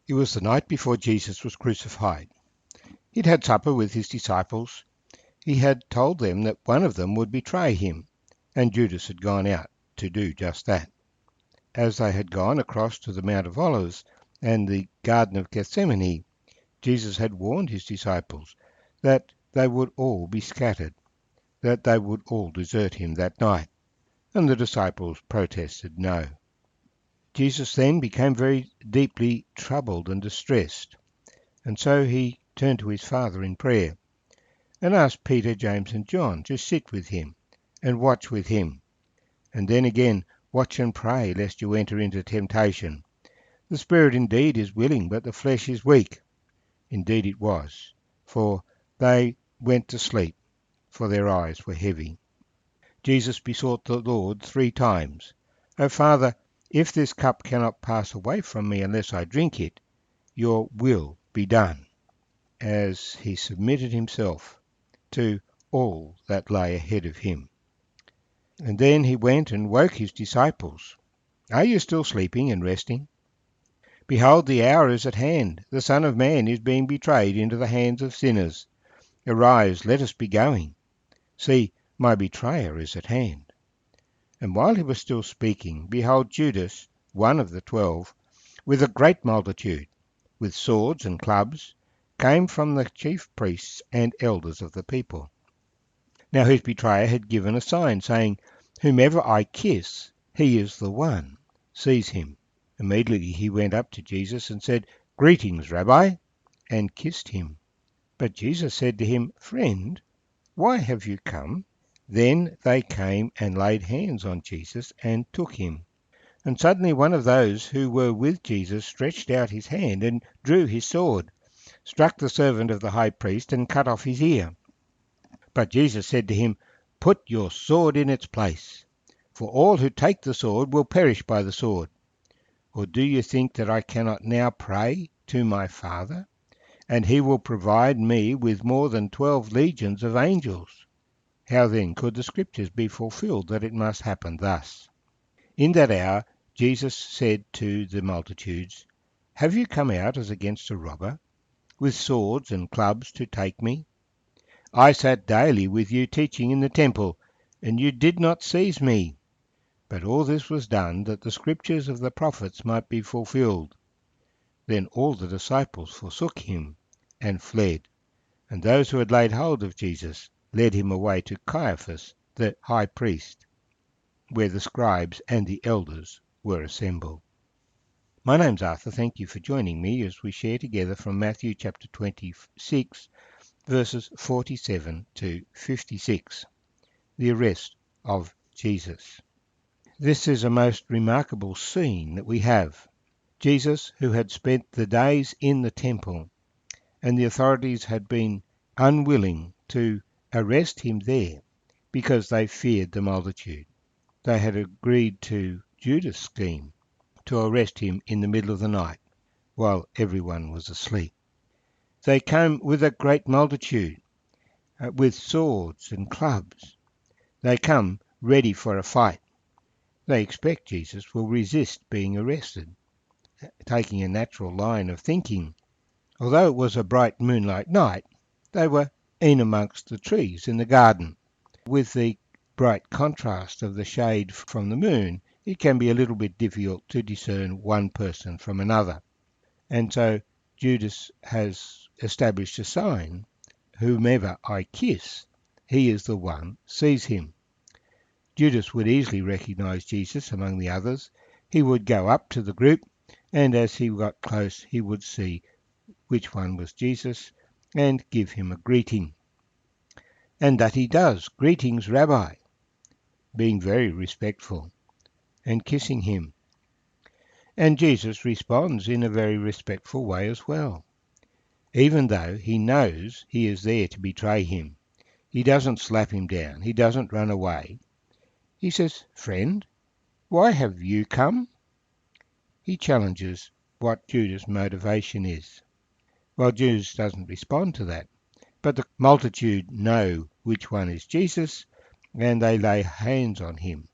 It was the night before Jesus was crucified. He'd had supper with his disciples. He had told them that one of them would betray him, and Judas had gone out to do just that. As they had gone across to the Mount of Olives and the Garden of Gethsemane, Jesus had warned his disciples that they would all be scattered, that they would all desert him that night, and the disciples protested no. Jesus then became very deeply troubled and distressed, and so he turned to his Father in prayer and asked Peter, James and John to sit with him and watch with him, and then again, watch and pray lest you enter into temptation. The spirit indeed is willing, but the flesh is weak. Indeed it was, for they went to sleep, for their eyes were heavy. Jesus besought the Lord 3 times, O Father, if this cup cannot pass away from me unless I drink it, your will be done, as he submitted himself to all that lay ahead of him. And then he went and woke his disciples. Are you still sleeping and resting? Behold, the hour is at hand. The Son of Man is being betrayed into the hands of sinners. Arise, let us be going. See, my betrayer is at hand. And while he was still speaking, behold, Judas, one of the 12, with a great multitude, with swords and clubs, came from the chief priests and elders of the people. Now his betrayer had given a sign, saying, Whomever I kiss, he is the one. Seize him. Immediately he went up to Jesus and said, Greetings, Rabbi, and kissed him. But Jesus said to him, Friend, why have you come? Then they came and laid hands on Jesus and took him. And suddenly one of those who were with Jesus stretched out his hand and drew his sword, struck the servant of the high priest, and cut off his ear. But Jesus said to him, Put your sword in its place, for all who take the sword will perish by the sword. Or do you think that I cannot now pray to my Father, and he will provide me with more than 12 legions of angels? How then could the Scriptures be fulfilled that it must happen thus? In that hour Jesus said to the multitudes, Have you come out as against a robber, with swords and clubs to take me? I sat daily with you teaching in the temple, and you did not seize me. But all this was done that the Scriptures of the prophets might be fulfilled. Then all the disciples forsook him and fled, and those who had laid hold of Jesus led him away to Caiaphas, the high priest, where the scribes and the elders were assembled. My name's Arthur. Thank you for joining me as we share together from Matthew chapter 26, verses 47 to 56, the arrest of Jesus. This is a most remarkable scene that we have. Jesus, who had spent the days in the temple, and the authorities had been unwilling to arrest him there because they feared the multitude. They had agreed to Judas' scheme to arrest him in the middle of the night while everyone was asleep. They came with a great multitude, with swords and clubs. They come ready for a fight. They expect Jesus will resist being arrested, taking a natural line of thinking. Although it was a bright moonlight night, they were in amongst the trees in the garden. With the bright contrast of the shade from the moon, it can be a little bit difficult to discern one person from another. And so Judas has established a sign, Whomever I kiss, he is the one, seize him. Judas would easily recognize Jesus among the others. He would go up to the group, and as he got close, he would see which one was Jesus and give him a greeting. And that he does. Greetings, Rabbi, being very respectful, and kissing him. And Jesus responds in a very respectful way as well. Even though he knows he is there to betray him, he doesn't slap him down. He doesn't run away. He says, Friend, why have you come? He challenges what Judas' motivation is. Well, Judas doesn't respond to that, but the multitude know which one is Jesus, and they lay hands on him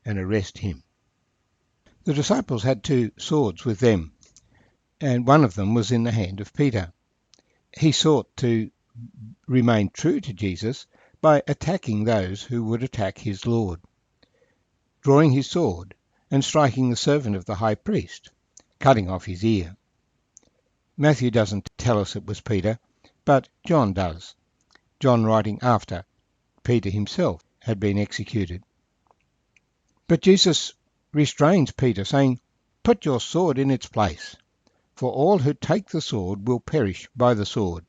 and arrest him. The disciples had 2 swords with them. and one of them was in the hand of Peter. He sought to remain true to Jesus by attacking those who would attack his Lord, drawing his sword and striking the servant of the high priest, cutting off his ear. Matthew doesn't tell us it was Peter, but John does, John writing after Peter himself had been executed. But Jesus restrains Peter, saying, "Put your sword in its place, for all who take the sword will perish by the sword.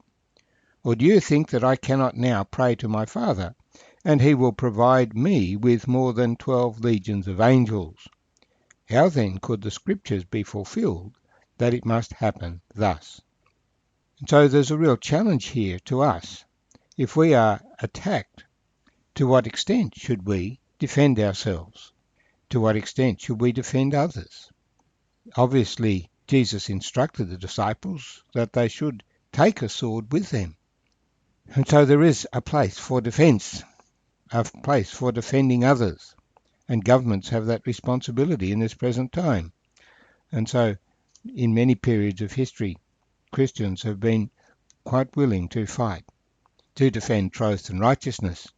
Or do you think that I cannot now pray to my Father, and he will provide me with more than 12 legions of angels? How then could the Scriptures be fulfilled that it must happen thus?" And so there's a real challenge here to us. If we are attacked, to what extent should we defend ourselves? To what extent should we defend others? Obviously, Jesus instructed the disciples that they should take a sword with them. And so there is a place for defence, a place for defending others. And governments have that responsibility in this present time. And so, in many periods of history, Christians have been quite willing to fight, to defend truth and righteousness.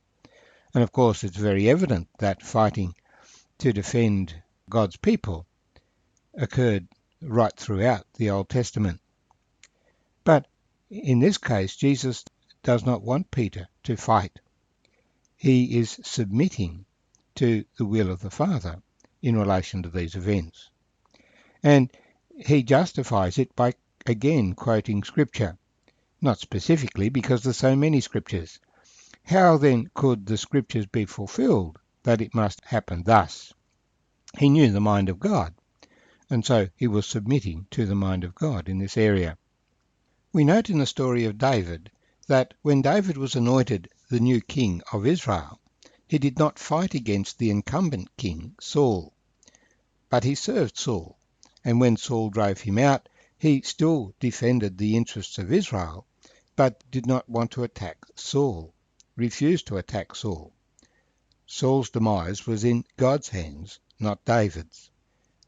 And of course, it's very evident that fighting to defend God's people occurred right throughout the Old Testament. But in this case, Jesus does not want Peter to fight. He is submitting to the will of the Father in relation to these events. And he justifies it by again quoting Scripture, not specifically because there's so many Scriptures. How then could the Scriptures be fulfilled that it must happen thus? He knew the mind of God, and so he was submitting to the mind of God in this area. We note in the story of David that when David was anointed the new king of Israel, he did not fight against the incumbent king, Saul, but he served Saul, and when Saul drove him out, he still defended the interests of Israel, but did not want to attack Saul, refused to attack Saul. Saul's demise was in God's hands, not David's.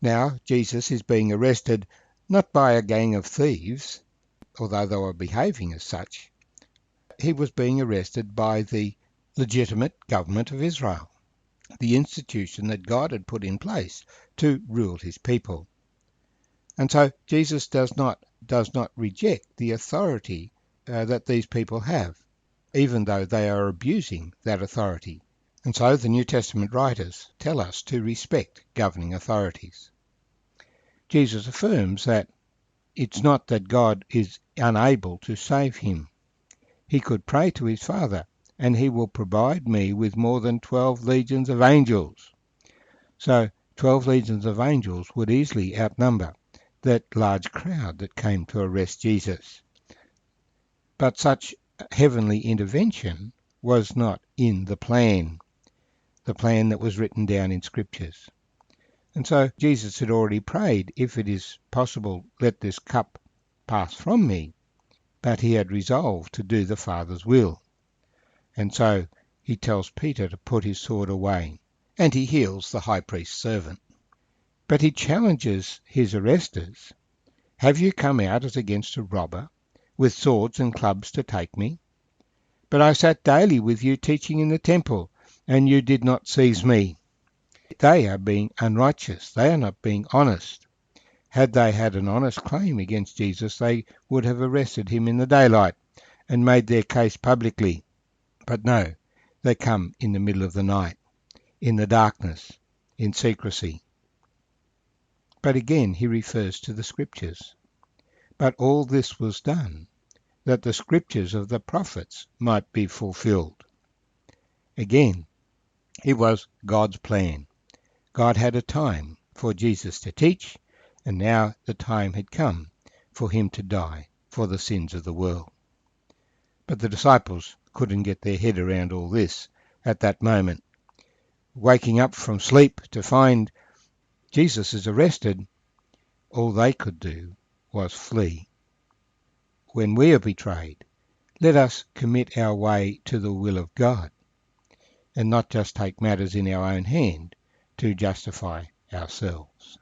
Now Jesus is being arrested not by a gang of thieves, although they were behaving as such. He was being arrested by the legitimate government of Israel, the institution that God had put in place to rule his people. And so Jesus does not reject the authority that these people have, even though they are abusing that authority. And so the New Testament writers tell us to respect governing authorities. Jesus affirms that it's not that God is unable to save him. He could pray to his Father, and he will provide me with more than 12 legions of angels. So 12 legions of angels would easily outnumber that large crowd that came to arrest Jesus. But such heavenly intervention was not in the plan that was written down in Scriptures. And so Jesus had already prayed, if it is possible, let this cup pass from me. But he had resolved to do the Father's will. And so he tells Peter to put his sword away, and he heals the high priest's servant. But he challenges his arresters. Have you come out as against a robber, with swords and clubs to take me? But I sat daily with you teaching in the temple, and you did not seize me. They are being unrighteous. They are not being honest. Had they had an honest claim against Jesus, they would have arrested him in the daylight and made their case publicly. But no, they come in the middle of the night, in the darkness, in secrecy. But again he refers to the Scriptures. But all this was done, that the Scriptures of the prophets might be fulfilled. Again, it was God's plan. God had a time for Jesus to teach, and now the time had come for him to die for the sins of the world. But the disciples couldn't get their head around all this at that moment. Waking up from sleep to find Jesus is arrested, all they could do was flee. When we are betrayed, let us commit our way to the will of God, and not just take matters in our own hand to justify ourselves.